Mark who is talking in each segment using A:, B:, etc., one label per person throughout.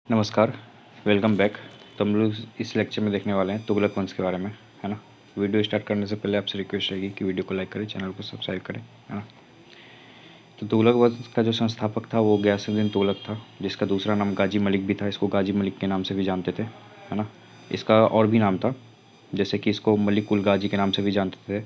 A: नमस्कार, welcome back. तो हम लोग इस लेक्चर में देखने वाले हैं तुगलक वंश के बारे में, है ना। वीडियो स्टार्ट करने से पहले आपसे रिक्वेस्ट रहेगी कि वीडियो को लाइक करें, चैनल को सब्सक्राइब करें, है ना। तो तुगलक वंश का जो संस्थापक था वो गयासुद्दीन तुगलक था, जिसका दूसरा नाम गाजी मलिक भी था। इसको गाजी मलिक के नाम से भी जानते थे, है ना। इसका और भी नाम था, जैसे कि इसको मलिक उल गाजी के नाम से भी जानते थे,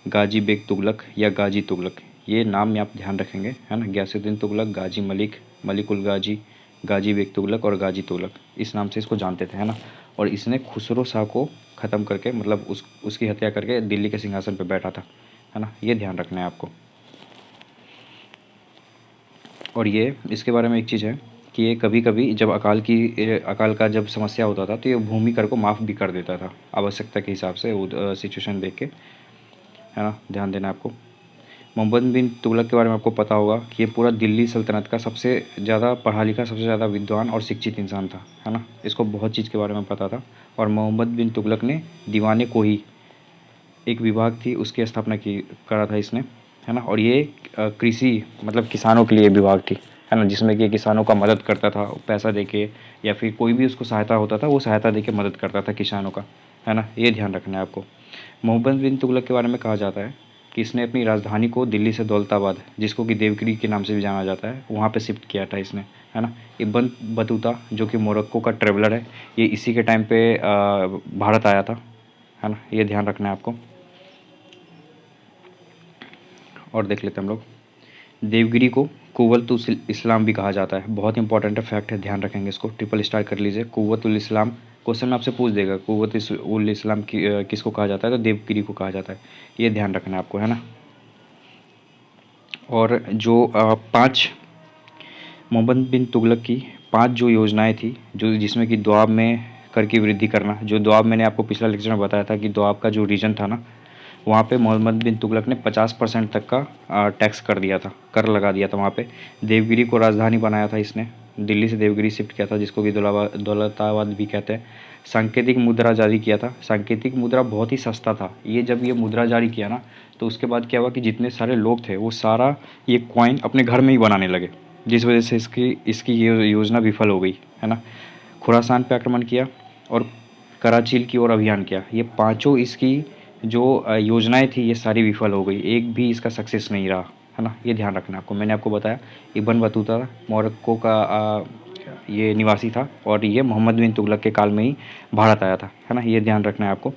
A: गाजी बेग तुगलक या गाजी तुगलक। ये नाम में आप ध्यान रखेंगे, है ना। गयासुद्दीन तुगलक, गाजी मलिक, मलिक उल गाजी, गाजी बेग तुगलक और गाजी तुगलक, इस नाम से इसको जानते थे, है ना। और इसने खुसरो शाह को ख़त्म करके, मतलब उसकी हत्या करके दिल्ली के सिंहासन पर बैठा था, है ना। ये ध्यान रखना है आपको। और ये इसके बारे में एक चीज़ है कि ये कभी कभी जब अकाल का जब समस्या होता था तो ये भूमि कर को माफ़ भी कर देता था, आवश्यकता के हिसाब से, वो सिचुएशन देख के, है ना। ध्यान देना आपको। मोहम्मद बिन तुगलक के बारे में आपको पता होगा कि ये पूरा दिल्ली सल्तनत का सबसे ज़्यादा पढ़ा लिखा, सबसे ज़्यादा विद्वान और शिक्षित इंसान था, है ना। इसको बहुत चीज़ के बारे में पता था। और मोहम्मद बिन तुगलक ने दीवाने कोही, एक विभाग थी, उसकी स्थापना की करा था इसने, है ना। और ये कृषि, मतलब किसानों के लिए विभाग थी, है ना, जिसमें कि किसानों का मदद करता था पैसा देके, या फिर कोई भी उसको सहायता होता था वो सहायता देके मदद करता था किसानों का, है ना। ये ध्यान रखना है आपको। मोहम्मद बिन तुगलक के बारे में कहा जाता है कि इसने अपनी राजधानी को दिल्ली से दौलताबाद, जिसको कि देवगिरी के नाम से भी जाना जाता है, वहाँ पे शिफ्ट किया था इसने, है ना। इब्न बतूता, जो कि मोरक्को का ट्रेवलर है, ये इसी के टाइम पे भारत आया था, है ना। ये ध्यान रखना है आपको। और देख लेते हैं हम लोग, देवगिरी को कुव्वतुल इस्लाम भी कहा जाता है। बहुत इंपॉर्टेंट फैक्ट है, ध्यान रखेंगे इसको, ट्रिपल स्टार कर लीजिए। कुव्वतुल इस्लाम, क्वेश्चन में आपसे पूछ देगा कुव्वतुल इस्लाम किसको कहा जाता है, तो देवगिरी को कहा जाता है। ये ध्यान रखना है आपको, है ना। और जो 5 मोहम्मद बिन तुगलक की 5 जो योजनाएं थी, जो जिसमें कि दोआब में कर की वृद्धि करना, जो दोआब मैंने आपको पिछला लेक्चर में बताया था कि दोआब का जो रीजन था ना, वहाँ पे मोहम्मद बिन तुगलक ने 50% तक का टैक्स कर दिया था, कर लगा दिया था वहाँ पे। देवगिरी को राजधानी बनाया था इसने, दिल्ली से देवगिरी शिफ्ट किया था, जिसको कि दौलताबाद भी कहते हैं। सांकेतिक मुद्रा जारी किया था। सांकेतिक मुद्रा बहुत ही सस्ता था। ये जब ये मुद्रा जारी किया ना, तो उसके बाद क्या हुआ कि जितने सारे लोग थे वो सारा ये कॉइन अपने घर में ही बनाने लगे, जिस वजह से इसकी इसकी ये योजना विफल हो गई, है ना। खुरासान पे आक्रमण किया और कराचील की ओर अभियान किया। ये पांचों इसकी जो योजनाएं थी ये सारी विफल हो गई, एक भी इसका सक्सेस नहीं रहा, है ना। ये ध्यान रखना आपको। मैंने आपको बताया इब्न बतूता मोरक्को का ये निवासी था, और ये मोहम्मद बिन तुगलक के काल में ही भारत आया था, है ना। ये ध्यान रखना है आपको।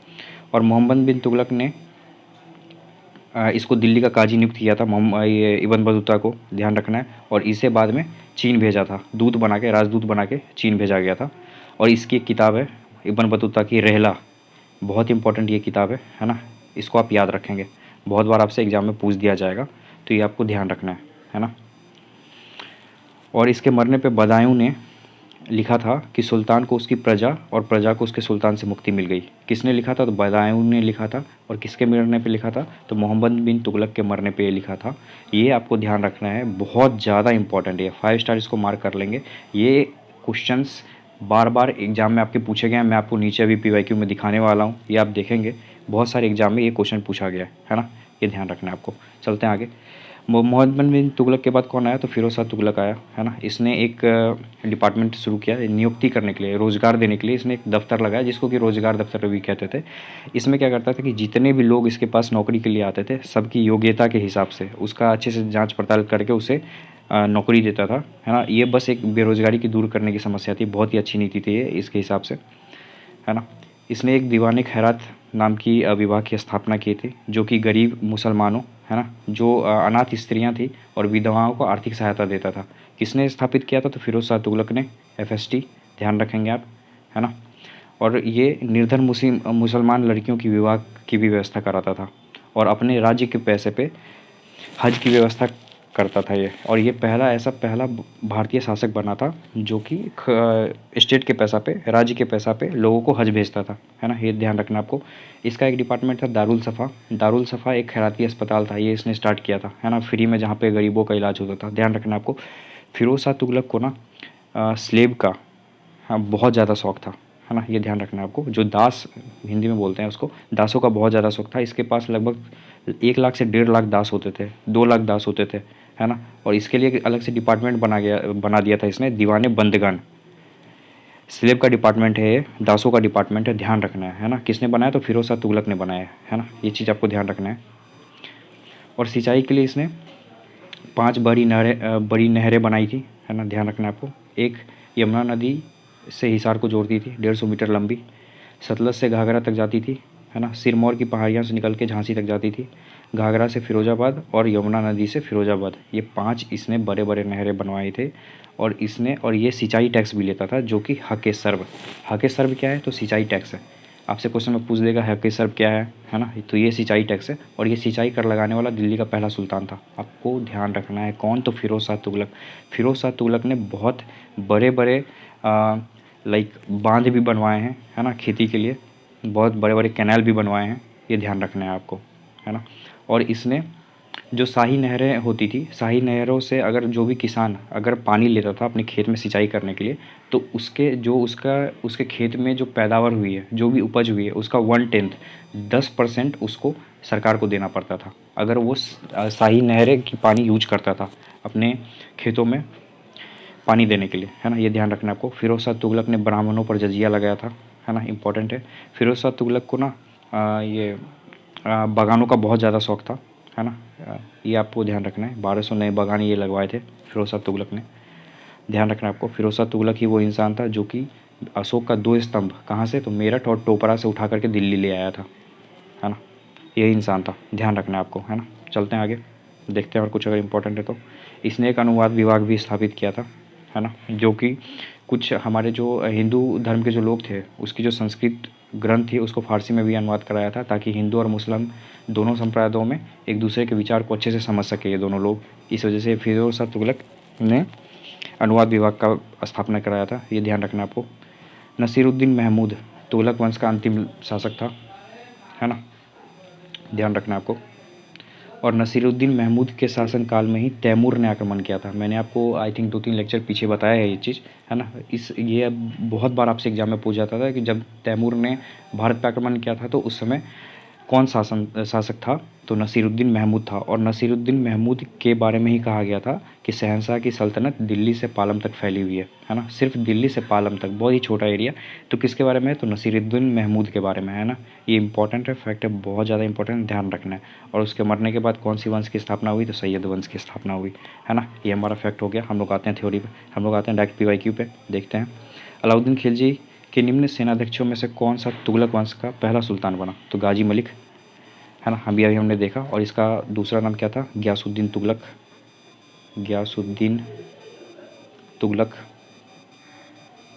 A: और मोहम्मद बिन तुगलक ने इसको दिल्ली का काजी नियुक्त किया था, ये इब्न बतूता को, ध्यान रखना है। और इसे बाद में चीन भेजा था, दूत बना के, राजदूत बना के चीन भेजा गया था। और इसकी एक किताब है इब्न बतूता की, रहला, बहुत इंपॉर्टेंट ये किताब है ना। इसको आप याद रखेंगे, बहुत बार आपसे एग्ज़ाम में पूछ दिया जाएगा, तो ये आपको ध्यान रखना है ना। और इसके मरने पे बदायूं ने लिखा था कि सुल्तान को उसकी प्रजा और प्रजा को उसके सुल्तान से मुक्ति मिल गई। किसने लिखा था, तो बदायूं ने लिखा था। और किसके मरने पे लिखा था, तो मोहम्मद बिन तुगलक के मरने पे लिखा था। ये आपको ध्यान रखना है, बहुत ज़्यादा इंपॉर्टेंट है। 5 स्टार इसको मार्क कर लेंगे। ये क्वेश्चंस बार बार एग्जाम में आपके पूछे गए हैं। मैं आपको नीचे अभी PYQ में दिखाने वाला हूँ, ये आप देखेंगे बहुत सारे एग्जाम में ये क्वेश्चन पूछा गया है ना। ये ध्यान रखना है आपको। चलते हैं आगे। मोहम्मद बिन तुगलक के बाद कौन आया, तो फिरोज शाह तुगलक आया, है ना। इसने एक डिपार्टमेंट शुरू किया नियुक्ति करने के लिए, रोज़गार देने के लिए। इसने एक दफ्तर लगाया, जिसको कि रोज़गार दफ्तर भी कहते थे। इसमें क्या करता था कि जितने भी लोग इसके पास नौकरी के लिए आते थे, सबकी योग्यता के हिसाब से उसका अच्छे से जांच पड़ताल करके उसे नौकरी देता था, है ना। ये बस एक बेरोज़गारी की दूर करने की समस्या थी, बहुत ही अच्छी नीति थी ये इसके हिसाब से, है ना। इसने एक दीवाने खैरात नाम की विभाग की स्थापना की थी, जो कि गरीब मुसलमानों, है ना, जो अनाथ स्त्रियां थी और विधवाओं को आर्थिक सहायता देता था। किसने स्थापित किया था, तो फिरोज शाह तुगलक ने, FST, ध्यान रखेंगे आप, है ना। और ये निर्धन मुसलमान लड़कियों की विवाह की भी व्यवस्था कराता था, और अपने राज्य के पैसे पे हज की व्यवस्था करता था ये। और ये पहला भारतीय शासक बना था जो कि स्टेट के पैसा पे, राज्य के पैसा पे लोगों को हज भेजता था, है ना। ये ध्यान रखना आपको। इसका एक डिपार्टमेंट था दारुल सफ़ा। दारुल सफ़ा एक खैराती अस्पताल था, ये इसने स्टार्ट किया था, है ना, फ्री में, जहाँ पे गरीबों का इलाज होता था। ध्यान रखना आपको। फिरोज शाह तुगलक को ना स्लेब का, हाँ, बहुत ज़्यादा शौक था, है ना। ये ध्यान रखना है आपको। जो दास हिंदी में बोलते हैं उसको, दासों का बहुत ज़्यादा शौक था। इसके पास लगभग 1 लाख से 1.5 लाख दास होते थे, 2 लाख दास होते थे, है ना। और इसके लिए एक अलग से डिपार्टमेंट बना दिया था इसने, दीवाने बंदगान। स्लेब का डिपार्टमेंट है, ये दासों का डिपार्टमेंट है, ध्यान रखना है ना। किसने बनाया? तो फिरोज शाह तुगलक ने बनाया है ना, ये चीज़ आपको ध्यान रखना है। और सिंचाई के लिए इसने 5 बड़ी नहरें बनाई थी, है ना, ध्यान रखना है आपको। एक यमुना नदी से हिसार को जोड़ती थी, 150 मीटर लंबी। सतलज से घाघरा तक जाती थी, है ना। सिरमौर की पहाड़ियों से निकल के झांसी तक जाती थी। घाघरा से फिरोजाबाद और यमुना नदी से फिरोजाबाद, ये 5 इसने बड़े बड़े नहरें बनवाए थे। और ये सिंचाई टैक्स भी लेता था, जो कि हक़ सर्व। हक़ सर्व क्या है? तो सिंचाई टैक्स है। आपसे क्वेश्चन में पूछ देगा हक़ सर्व क्या है ना। तो ये सिंचाई टैक्स है, और ये सिंचाई कर लगाने वाला दिल्ली का पहला सुल्तान था। आपको ध्यान रखना है कौन? तो फिरोज शाह तुगलक। फिरोज शाह तुगलक ने बहुत बड़े बड़े लाइक बांध भी बनवाए हैं, है ना, खेती के लिए। बहुत बड़े बड़े कैनाल भी बनवाए हैं, ये ध्यान रखना है आपको, है ना। और इसने जो शाही नहरें होती थी, शाही नहरों से अगर जो भी किसान अगर पानी लेता था अपने खेत में सिंचाई करने के लिए, तो उसके खेत में जो पैदावार हुई है, जो भी उपज हुई है, उसका 1/10 10% उसको सरकार को देना पड़ता था, अगर वो शाही नहरें की पानी यूज करता था अपने खेतों में पानी देने के लिए, है ना। ये ध्यान रखना है आपको। फिरोज शाह तुगलक ने ब्राह्मणों पर जजिया लगाया था, है ना, इंपॉर्टेंट है। फिरोज शाह तुगलक को ना ये बागानों का बहुत ज़्यादा शौक था, है ना। ये आपको ध्यान रखना है। 1200 नए बागान ये लगवाए थे फिरोज शाह तुगलक ने, ध्यान रखना है आपको। फिरोज शाह तुगलक ही वो इंसान था जो कि अशोक का 2 स्तंभ कहाँ से? तो मेरठ और टोपरा से उठा करके दिल्ली ले आया था, है ना। यही इंसान था, ध्यान रखना है आपको, है ना। चलते हैं आगे, देखते हैं और कुछ अगर इम्पोर्टेंट है तो। इसने एक अनुवाद विभाग भी स्थापित किया था, है ना, जो कि कुछ हमारे जो हिंदू धर्म के जो लोग थे, उसकी जो संस्कृत ग्रंथ थी उसको फारसी में भी अनुवाद कराया था, ताकि हिंदू और मुस्लिम दोनों संप्रदायों में एक दूसरे के विचार को अच्छे से समझ सके ये दोनों लोग। इस वजह से फिरोज शाह तुगलक ने अनुवाद विभाग का स्थापना कराया था, ये ध्यान रखना आपको। नसीरुद्दीन महमूद तुगलक वंश का अंतिम शासक था, है ना, ध्यान रखना आपको। और नसीरुद्दीन महमूद के शासनकाल में ही तैमूर ने आक्रमण किया था। मैंने आपको आई थिंक 2-3 लेक्चर पीछे बताया है ये चीज़, है ना। ये अब बहुत बार आपसे एग्जाम में पूछा जाता था कि जब तैमूर ने भारत पर आक्रमण किया था तो उस समय कौन शासक था? तो नसीरुद्दीन महमूद था। और नसीरुद्दीन महमूद के बारे में ही कहा गया था कि शहंशाह की सल्तनत दिल्ली से पालम तक फैली हुई है ना, सिर्फ दिल्ली से पालम तक, बहुत ही छोटा एरिया। तो किसके बारे में है? तो नसीरुद्दीन महमूद के बारे में, है ना। ये इंपॉर्टेंट है, फैक्ट है, बहुत ज़्यादा इंपॉर्टेंट, ध्यान रखना है। और उसके मरने के बाद कौन सी वंश की स्थापना हुई? तो सैयद वंश की स्थापना हुई, है ना। ये हमारा फैक्ट हो गया। हम लोग आते हैं थ्योरी पे, हम लोग आते हैं डायरेक्ट PYQ पे, देखते हैं। अलाउद्दीन खिलजी के निम्न सेनाध्यक्षों में से कौन सा तुगलक वंश का पहला सुल्तान बना? तो गाजी मलिक, है ना, अभी अभी हमने देखा। और इसका दूसरा नाम क्या था? गयासुद्दीन तुगलक, गयासुद्दीन तुगलक,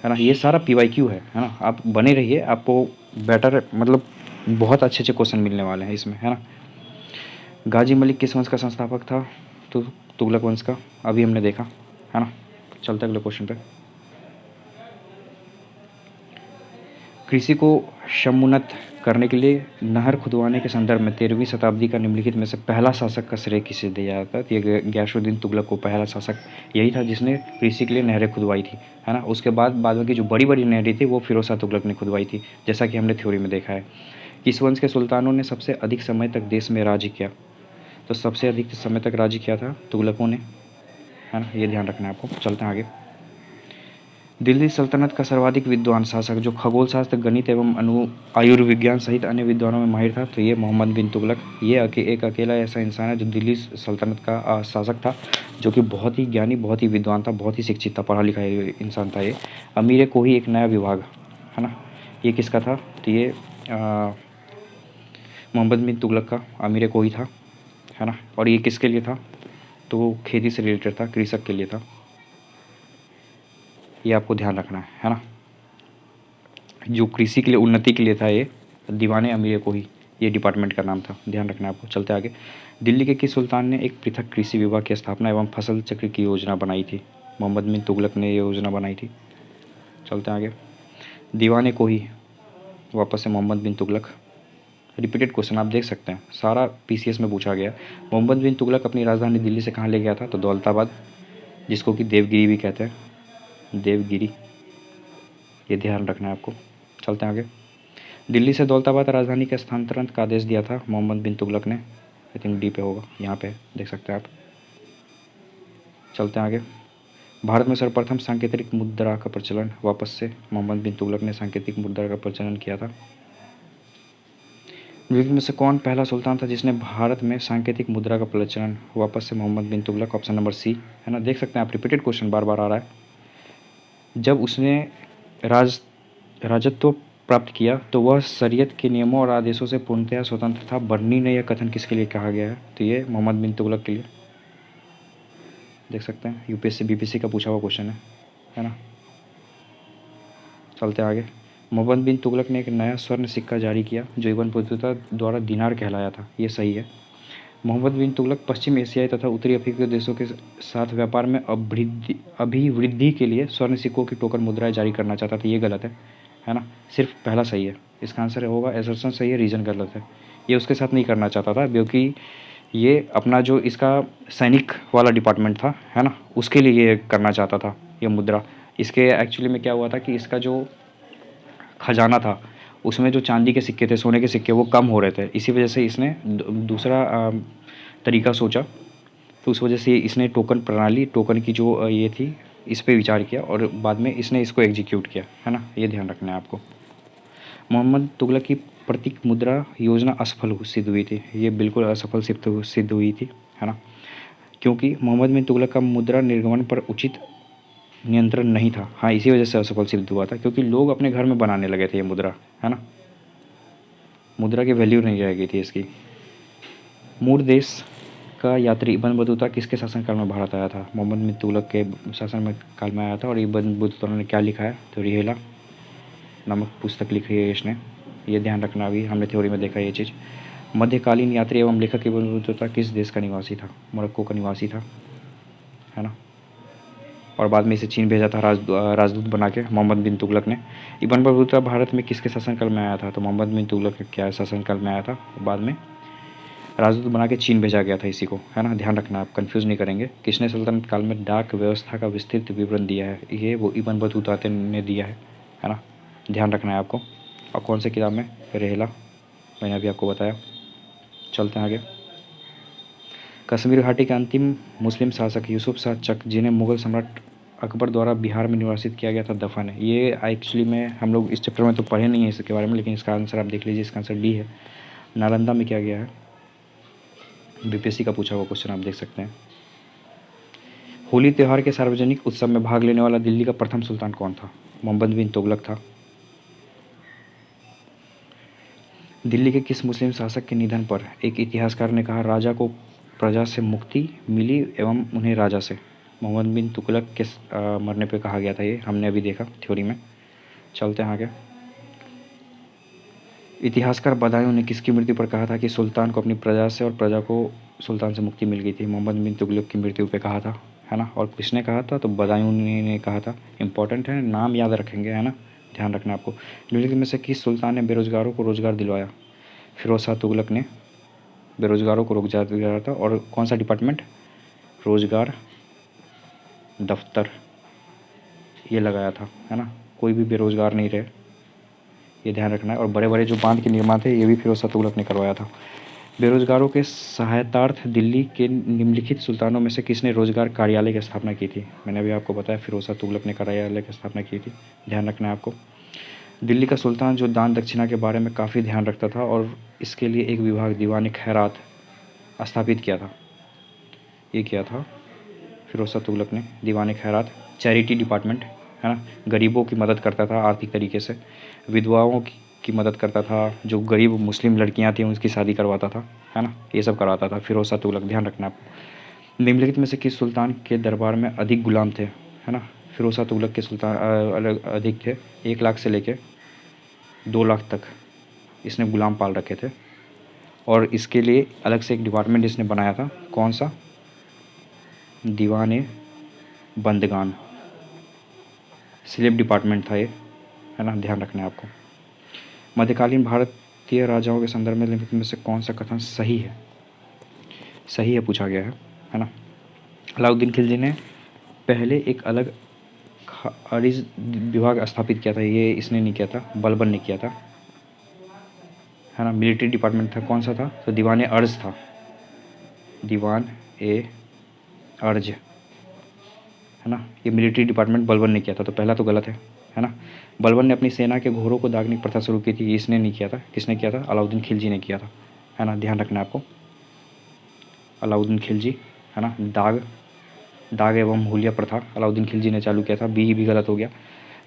A: है ना। ये सारा PYQ है ना। आप बने रहिए, आपको बेटर मतलब बहुत अच्छे अच्छे क्वेश्चन मिलने वाले हैं इसमें, है ना। गाजी मलिक किस वंश का संस्थापक था? तो तुगलक वंश का, अभी हमने देखा, है ना। चलते हैं अगले क्वेश्चन पे। कृषि को समुन्नत करने के लिए नहर खुदवाने के संदर्भ में 13वीं शताब्दी का निम्नलिखित में से पहला शासक का श्रेय किसे दिया जाता है? तो ये गयासुद्दीन तुगलक को पहला शासक यही था जिसने कृषि के लिए नहरें खुदवाई थी, है ना। उसके बाद में की जो बड़ी बड़ी नहरें थी वो फिरोज शाह तुगलक ने खुदवाई थी, जैसा कि हमने थ्योरी में देखा है। किस वंश के सुल्तानों ने सबसे अधिक समय तक देश में राज्य किया? तो सबसे अधिक समय तक राज्य किया था तुगलकों ने, है ना, ये ध्यान रखना है आपको। चलते हैं आगे। दिल्ली सल्तनत का सर्वाधिक विद्वान शासक जो खगोल शास्त्र, गणित एवं आयुर्विज्ञान सहित अन्य विद्वानों में माहिर था, तो ये मोहम्मद बिन तुगलक। ये एक अकेला ऐसा इंसान है जो दिल्ली सल्तनत का शासक था, जो कि बहुत ही ज्ञानी, बहुत ही विद्वान था, बहुत ही शिक्षित था, पढ़ा लिखा इंसान था ये। अमीर कोही एक नया विभाग, है ना, ये किसका था? तो ये मोहम्मद बिन तुगलक का अमीर कोही था, है ना। और ये किसके लिए था? तो खेती से रिलेटेड था, कृषक के लिए था। ये आपको ध्यान रखना है ना। जो कृषि के लिए, उन्नति के लिए था, ये दीवाने अमीर कोही, ये डिपार्टमेंट का नाम था, ध्यान रखना है आपको। चलते आगे। दिल्ली के किस सुल्तान ने एक पृथक कृषि विभाग की स्थापना एवं फसल चक्र की योजना बनाई थी? मोहम्मद बिन तुगलक ने ये योजना बनाई थी। चलते आगे। दीवाने कोही, वापस से मोहम्मद बिन तुगलक, रिपीटेड क्वेश्चन आप देख सकते हैं, सारा PCS में पूछा गया। मोहम्मद बिन तुगलक अपनी राजधानी दिल्ली से कहाँ ले गया था? तो दौलताबाद, जिसको कि देवगिरी भी कहते हैं, देवगिरी, ये ध्यान रखना है आपको। चलते हैं आगे। दिल्ली से दौलताबाद राजधानी के स्थानांतरण का आदेश दिया था मोहम्मद बिन तुगलक ने। आई थिंक D पे होगा, यहाँ पे देख सकते हैं आप। चलते हैं आगे। भारत में सर्वप्रथम सांकेतिक मुद्रा का प्रचलन वापस से मोहम्मद बिन तुगलक ने सांकेतिक मुद्रा का प्रचलन किया था। निम्नलिखित में से कौन पहला सुल्तान था जिसने भारत में सांकेतिक मुद्रा का प्रचलन वापस से मोहम्मद बिन तुगलक। ऑप्शन नंबर सी, है ना। देख सकते हैं आप, रिपीटेड क्वेश्चन बार बार आ रहा है। जब उसने राजत्व प्राप्त किया तो वह शरीयत के नियमों और आदेशों से पूर्णतः स्वतंत्र था। बर्नी ने यह कथन किसके लिए कहा गया है, तो ये मोहम्मद बिन तुगलक के लिए। देख सकते हैं, यूपीएससी बीपीएससी का पूछा हुआ क्वेश्चन है ना। चलते आगे। मोहम्मद बिन तुगलक ने एक नया स्वर्ण सिक्का जारी किया जो इब्न बतूता द्वारा दिनार कहलाया था। ये सही है। मोहम्मद बिन तुगलक पश्चिम एशियाई तथा उत्तरी अफ्रीकी देशों के साथ व्यापार में अभिवृद्धि के लिए स्वर्ण सिक्कों की टोकन मुद्राएं जारी करना चाहता था। ये गलत है ना। सिर्फ पहला सही है। इसका आंसर होगा एसर्शन सही है, रीजन गलत है। ये उसके साथ नहीं करना चाहता था क्योंकि ये अपना जो इसका सैनिक वाला डिपार्टमेंट था, है ना, उसके लिए ये करना चाहता था ये मुद्रा। इसके एक्चुअली में क्या हुआ था कि इसका जो खजाना था उसमें जो चांदी के सिक्के थे, सोने के सिक्के, वो कम हो रहे थे। इसी वजह से इसने दूसरा तरीका सोचा। तो उस वजह से इसने टोकन प्रणाली, टोकन की जो ये थी, इस पे विचार किया और बाद में इसने इसको एग्जीक्यूट किया, है ना। ये ध्यान रखना है आपको। मोहम्मद तुगलक की प्रतीक मुद्रा योजना असफल सिद्ध हुई थी। ये बिल्कुल असफल सिद्ध हुई थी, है ना, क्योंकि मोहम्मद बिन तुगलक का मुद्रा निर्गमन पर उचित नियंत्रण नहीं था। हाँ, इसी वजह से असफल सिद्ध हुआ था क्योंकि लोग अपने घर में बनाने लगे थे ये मुद्रा, है ना। मुद्रा की वैल्यू नहीं रह गई थी इसकी। मूर देश का यात्री इब्न बतूता किसके शासनकाल में भारत आया था। मोहम्मद बिन तुगलक के शासन में काल में आया था। और इब्न बतूता ने क्या लिखा है, तो रिहेला नामक पुस्तक लिखी है इसने। ये ध्यान रखना, अभी हमने थ्योरी में देखा ये चीज़। मध्यकालीन यात्री एवं लेखक इब्न बतूता किस देश का निवासी था। मोरक्को का निवासी था, है ना। और बाद में इसे चीन भेजा था राजदूत बना के मोहम्मद बिन तुगलक ने। इब्न बतूता भारत में किसके शासनकाल में आया था, तो मोहम्मद बिन तुगलक क्या शासनकाल में आया था। बाद में राजदूत बना के चीन भेजा गया था इसी को, है ना। ध्यान रखना, आप कंफ्यूज नहीं करेंगे। किसने सल्तनत काल में डाक व्यवस्था का विस्तृत विवरण दिया है, ये वो इब्न बतूता ने दिया है ना। ध्यान रखना है आपको। और कौन सी किताब में, रेहला, मैंने अभी आपको बताया। चलते हैं आगे। कश्मीर घाटी के अंतिम मुस्लिम शासक यूसुफ शाह चक, जिन्हें मुगल सम्राट अकबर द्वारा बिहार में निर्वासित किया गया था, दफन है। ये एक्चुअली में हम लोग इस चैप्टर में तो पढ़े नहीं है इसके बारे में, लेकिन इसका आंसर आप देख लीजिए। इसका आंसर डी है। नालंदा में किया गया है। बीपीएससी का पूछा हुआ क्वेश्चन आप देख सकते हैं। होली त्यौहार के सार्वजनिक उत्सव में भाग लेने वाला दिल्ली का प्रथम सुल्तान कौन था। मोहम्मद बिन तुगलक था। दिल्ली के किस मुस्लिम शासक के निधन पर एक इतिहासकार ने कहा, राजा को प्रजा से मुक्ति मिली एवं उन्हें राजा से। मोहम्मद बिन तुगलक के मरने पे कहा गया था। ये हमने अभी देखा थ्योरी में। चलते हैं आगे। इतिहासकार बदायूं ने किसकी मृत्यु पर कहा था कि सुल्तान को अपनी प्रजा से और प्रजा को सुल्तान से मुक्ति मिल गई थी। मोहम्मद बिन तुगलक की मृत्यु पे कहा था, है ना। और किसने कहा था, तो बदायूं ने कहा था। इंपॉर्टेंट है, नाम याद रखेंगे, है ना। ध्यान रखना आपको। निम्नलिखित में से किस सुल्तान ने बेरोजगारों को रोजगार दिलवाया। फिरोज शाह तुगलक ने बेरोजगारों को रोजगार दिलवाया था। और कौन सा डिपार्टमेंट, रोजगार दफ्तर, ये लगाया था, है ना। कोई भी बेरोजगार नहीं रहे, ये ध्यान रखना है। और बड़े बड़े जो बांध के निर्माण थे, ये भी फिरोज शाह तुगलक ने करवाया था। बेरोजगारों के सहायतार्थ दिल्ली के निम्नलिखित सुल्तानों में से किसने रोजगार कार्यालय की स्थापना की थी। मैंने अभी आपको बताया, फिरोज शाह तुगलक ने कार्यालय की स्थापना की थी। ध्यान रखना है आपको। दिल्ली का सुल्तान जो दान दक्षिणा के बारे में काफ़ी ध्यान रखता था और इसके लिए एक विभाग दीवान खैरात स्थापित किया था। ये किया था फिरोज शाह तुगलक ने, दीवान खैरात, चैरिटी डिपार्टमेंट, है ना। गरीबों की मदद करता था आर्थिक तरीके से, विधवाओं की मदद करता था, जो गरीब मुस्लिम लड़कियां थीं उनकी शादी करवाता था, है ना। ये सब करवाता था फिरोज शाह तुगलक। ध्यान रखना आप। निम्नलिखित में से किस सुल्तान के दरबार में अधिक गुलाम थे, है ना। फिरोज शाह तुगलक के सुल्तान अलग अधिक थे। 1 लाख से लेके 2 लाख तक इसने गुलाम पाल रखे थे। और इसके लिए अलग से एक डिपार्टमेंट इसने बनाया था। कौन सा, दीवाने बंदगान, स्लेव डिपार्टमेंट था ये, है ना। ध्यान रखना है आपको। मध्यकालीन भारतीय राजाओं के संदर्भ में निम्नलिखित में से कौन सा कथन सही है, सही है पूछा गया है ना। अलाउद्दीन खिलजी ने पहले एक अलग खारिज विभाग स्थापित किया था। ये इसने नहीं किया था, बलबन ने किया था, है ना। मिलिट्री डिपार्टमेंट था, कौन सा था, तो दीवान ए अर्ज था। दीवान ए अर्ज, है है ना। ये मिलिट्री डिपार्टमेंट बलबन ने किया था, तो पहला तो गलत है ना। बलबन ने अपनी सेना के घोड़ों को दागने की प्रथा शुरू की थी, इसने नहीं किया था। किसने किया था? अलाउद्दीन खिलजी ने किया था, है ना, ध्यान रखना है आपको। अलाउद्दीन खिलजी, है ना। दाग एवं हुलिया प्रथा अलाउद्दीन खिलजी ने चालू किया था, बी भी गलत हो गया।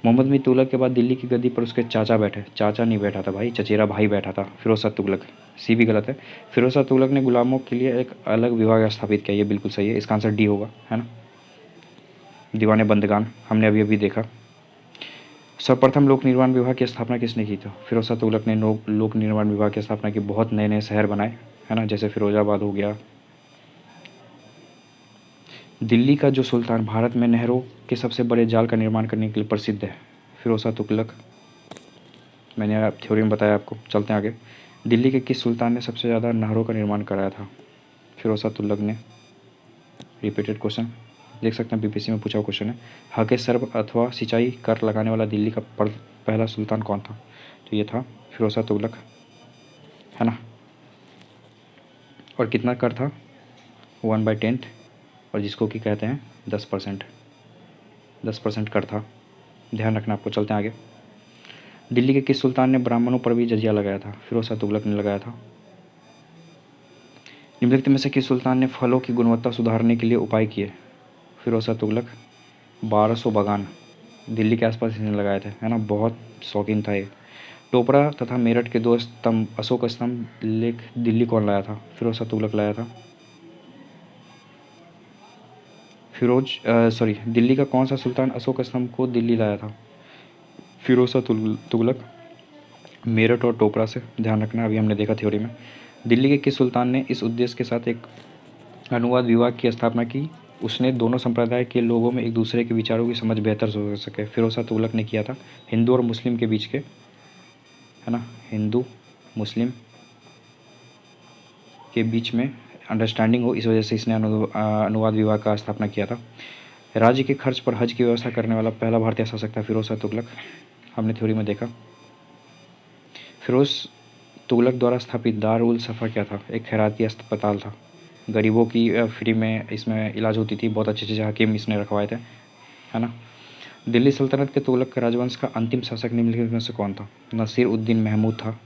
A: मोहम्मद बिन तुगलक के बाद दिल्ली की गद्दी पर उसके चाचा बैठे, चाचा नहीं बैठा था भाई, चचेरा भाई बैठा था, फिरोज शाह तुगलक, सी भी गलत है। फिरोज शाह तुगलक ने गुलामों के लिए एक अलग विभाग स्थापित किया, ये बिल्कुल सही है, इसका आंसर डी होगा, है ना। दीवाने बंदगान हमने अभी अभी देखा। सर्वप्रथम लोक निर्माण विभाग की स्थापना किसने की? थी फिरोज शाह तुगलक ने लोक निर्माण विभाग की स्थापना की, बहुत नए नए शहर बनाए, है ना, जैसे फिरोजाबाद हो गया। दिल्ली का जो सुल्तान भारत में नहरों के सबसे बड़े जाल का निर्माण करने के लिए प्रसिद्ध है, फिरोज शाह तुगलक, मैंने आप थ्योरी में बताया आपको। चलते हैं आगे। दिल्ली के किस सुल्तान ने सबसे ज़्यादा नहरों का निर्माण कराया था? फिरोज शाह तुगलक ने। रिपीटेड क्वेश्चन देख सकते हैं, बीपीएससी में पूछा हुआ क्वेश्चन है। हक सर्ब अथवा सिंचाई कर लगाने वाला दिल्ली का पहला सुल्तान कौन था? तो ये था फिरोज शाह तुगलक, है ना। और कितना कर था? 1/10, और जिसको कि कहते हैं 10%, 10% कर था, ध्यान रखना आपको। चलते हैं आगे। दिल्ली के किस सुल्तान ने ब्राह्मणों पर भी जजिया लगाया था? फिरोज शाह तुगलक ने लगाया था। निम्नलिखित में से किस सुल्तान ने फलों की गुणवत्ता सुधारने के लिए उपाय किए? फिरोज शाह तुगलक। 1200 बागान दिल्ली के आसपास इसने लगाए थे, है ना, बहुत शौकीन था ये। टोपरा तथा मेरठ के 2 स्तंभ, अशोक स्तंभ लेख दिल्ली कौन लाया था? फिरोज शाह तुगलक लाया था। दिल्ली का कौन सा सुल्तान अशोक स्तंभ को दिल्ली लाया था? फिरोज शाह तुगलक। मेरठ और टोपरा से, ध्यान रखना, अभी हमने देखा थ्योरी में। दिल्ली के किस सुल्तान ने इस उद्देश्य के साथ एक अनुवाद विभाग की स्थापना की? उसने दोनों संप्रदाय के लोगों में एक दूसरे के विचारों की समझ बेहतर हो सके। फिरोज शाह तुगलक ने किया था, हिंदू और मुस्लिम के बीच के, है ना, हिंदू मुस्लिम के बीच में अंडरस्टैंडिंग हो, इस वजह से इसने अनुवाद विभाग का स्थापना किया था। राज्य के खर्च पर हज की व्यवस्था करने वाला पहला भारतीय शासक था फिरोज शाह तुगलक, हमने थ्योरी में देखा। फिरोज तुगलक द्वारा स्थापित दार उल सफ़ा क्या था? एक खैराती अस्पताल था, गरीबों की फ्री में इसमें इलाज होती थी, बहुत अच्छे अच्छे हकीम इसने रखवाए थे, है ना। दिल्ली सल्तनत के तुगलक राजवंश का अंतिम शासक निम्नलिखित में से कौन था? नसीर उद्दीन महमूद था,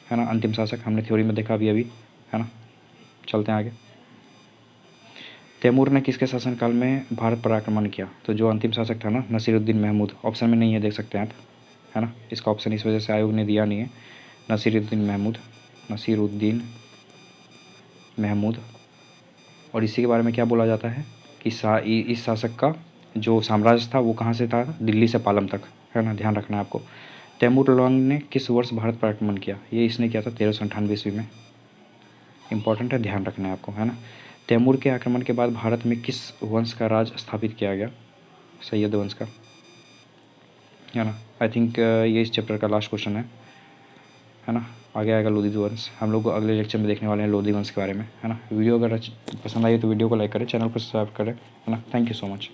A: है ना, अंतिम शासक, हमने थ्योरी में देखा अभी, है ना। चलते हैं आगे। तैमूर ने किसके शासनकाल में भारत पर आक्रमण किया? तो जो अंतिम शासक था ना, नसीरुद्दीन महमूद, ऑप्शन में नहीं है, देख सकते हैं आप, है ना, इसका ऑप्शन इस वजह से आयोग ने दिया नहीं है, नसीरुद्दीन महमूद। और इसी के बारे में क्या बोला जाता है कि इस शासक का जो साम्राज्य था वो कहाँ से था? दिल्ली से पालम तक, है ना, ध्यान रखना है आपको। तैमूर लॉन्ग ने किस वर्ष भारत पर आक्रमण किया? ये इसने किया था 1398 ईस्वी में, इंपॉर्टेंट है, ध्यान रखना है आपको, है ना। तैमूर के आक्रमण के बाद भारत में किस वंश का राज स्थापित किया गया? सैयद वंश का, है ना। आई थिंक ये इस चैप्टर का लास्ट क्वेश्चन है ना। आगे आएगा लोधी वंश, हम लोग अगले लेक्चर में देखने वाले हैं लोधी वंश के बारे में, है ना। वीडियो अगर पसंद आई तो वीडियो को लाइक करें, चैनल को सब्सक्राइब करें, है ना। Thank you so much.